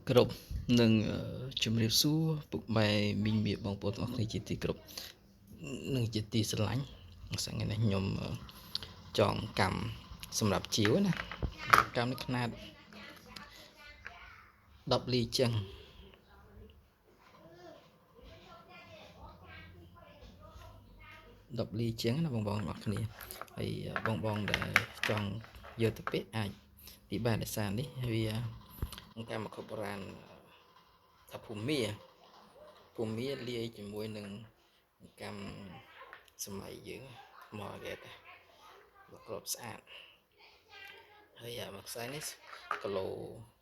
គ្រប់នឹងជំរាបសួរពុកម៉ែមីងមាបងប្អូនទាំងអស់គ្នាជាទីគោរពនិងជាទីស្រឡាញ់ថ្ងៃនេះខ្ញុំចងកម្មសម្រាប់ជាវណាកម្មនេះຂະຫນາດ10លីចឹង10លីចឹងណាបងទាំងអស់គ្នាហើយបងដែលចង់យកទៅពាក់អាចពិបាកដោយសារនេះវាកម្មខុបបុរាណថាភូមាលាយជាមួយនឹងកម្មសម័យយើងមកគេតែវាក្របស្អាតហើយមួយខ្សែនេះគីឡូ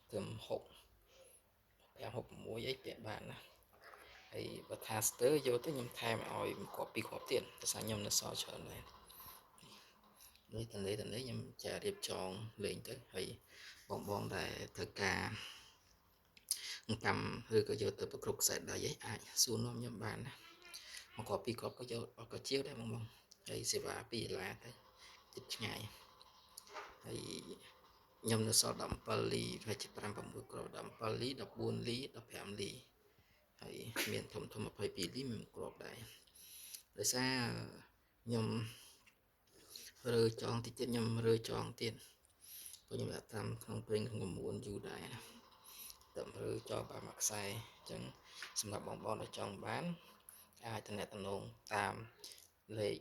ត្រឹម65 66អីពាក់បានណាហើយបើថាស្ទើយកទៅខ្ញុំថែមឲ្យ1គ្រាប់2គ្រាប់ទៀតតែខ្ញុំនៅសល់ច្រើនដែរនេះតលេខ្ញុំចារៀបចងលេងទៅហើយបងដែលត្រូវការកម្មឬក៏យកទៅប្រគ្រប់ខ្សែដៃឯងអាចសួរនាំខ្ញុំបានណា1គ្រាប់2គ្រាប់ក៏យកក៏ជាវដែរបងហើយសេវា2ដុល្លារទៅចិត្តឆ្ងាយហើយខ្ញុំនៅសល់17លីប្រហែលជា5 6គ្រាប់17លី14លី15លីហើយមានធំ22លីមានគ្រាប់ដែរដោយសារខ្ញុំរើចងតិចទៀតខ្ញុំរើចងទៀតព្រោះខ្ញុំដាក់តាមក្នុងព្រេងក្នុង9យូរដែរណាតែរើចងបានមួយខ្សែអញ្ចឹងសម្រាប់បងដែលចង់បានអាចទំនាក់ទំនងតាមលេខ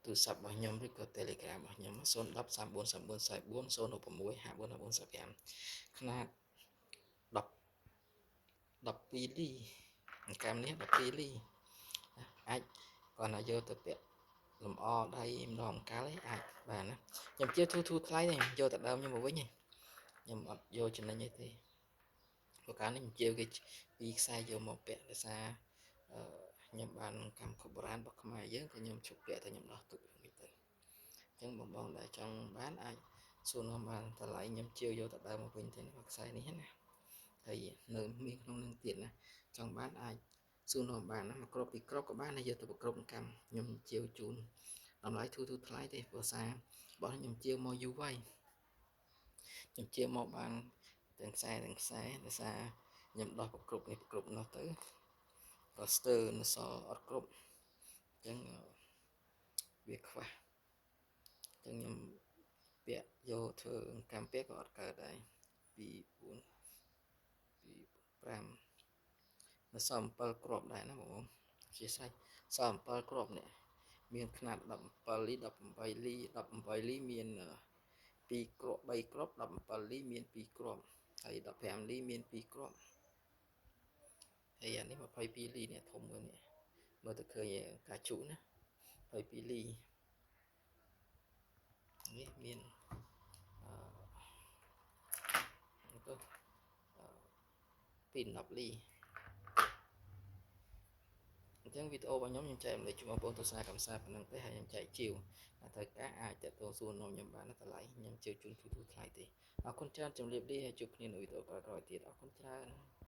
ទូរស័ព្ទរបស់ខ្ញុំឬក៏ Telegram របស់ខ្ញុំ010 343444 066 545445ຂະຫນາດ12លីកម្មនេះ12លីអាចគាត់ណាយកទៅពាក់លម្អដៃម្ដងម្កាលឯងអាចបានណាខ្ញុំជាធូរថ្លៃទេយកតែដើមខ្ញុំមកវិញខ្ញុំអត់យកចំណេញអីទេព្រោះកាលនេះខ្ញុំជាគេពីខ្សែយកមកពាក់ដោយសារខ្ញុំបានកម្មខុបបុរាណរបស់ខ្មែរយើងក៏ខ្ញុំជប់ពាក់តែខ្ញុំដោះទុកវិញទៅអញ្ចឹងបងដែលចង់បានអាចសួរនាំបានតម្លៃខ្ញុំជាយកតែដើមមកវិញទៅខ្សែនេះណាហើយនៅមានក្នុងនឹងទៀតណាចង់បានអាចសួរនាំបានណាមកគ្រប់ពីគ្រប់ក៏បានយកទៅប្រគ្រប់កម្មខ្ញុំជាវជូនតម្លៃធូរថ្លៃទេព្រោះសាររបស់ខ្ញុំជាវមកយូរហើយខ្ញុំជាវមកបានទាំងខ្សែដោយសារខ្ញុំដោះប្រគ្រប់នេះប្រគ្រប់នោះទៅក៏ស្ទើរនៅសល់អត់គ្រប់អញ្ចឹងវាខ្វះអញ្ចឹងខ្ញុំពាក់យកធ្វើកម្មពាក់ក៏អត់កើតដែរ2 4 2 5នៅសល់7គ្រាប់ដែរណាបងជាស្រេចសល់7គ្រាប់នេះមានຂະຫນាត់17លី18លី18លីមាន2គ្រាប់3គ្រាប់17លីមាន2គ្រាប់ហើយ15លីមាន2គ្រាប់ហើយអានេះ22លីនេះធំមួយនេះមើលទៅឃើញកាជុណា22លីនេះមានទៅ10លីអញ្ចឹងវីដេអូរបស់ខ្ញុំចែករំលែកជូនបងប្អូនទស្សនាកម្មសាប៉ុណ្ណឹងទេហើយខ្ញុំចែកជាវត្រូវការអាចតទៅសួរនាំខ្ញុំបានតម្លៃខ្ញុំជាវជូនទូថ្លៃទេអរគុណច្រើនជម្រាបលាហើយជួបគ្នានៅវីដេអូក្រោយៗទៀតអរគុណច្រើន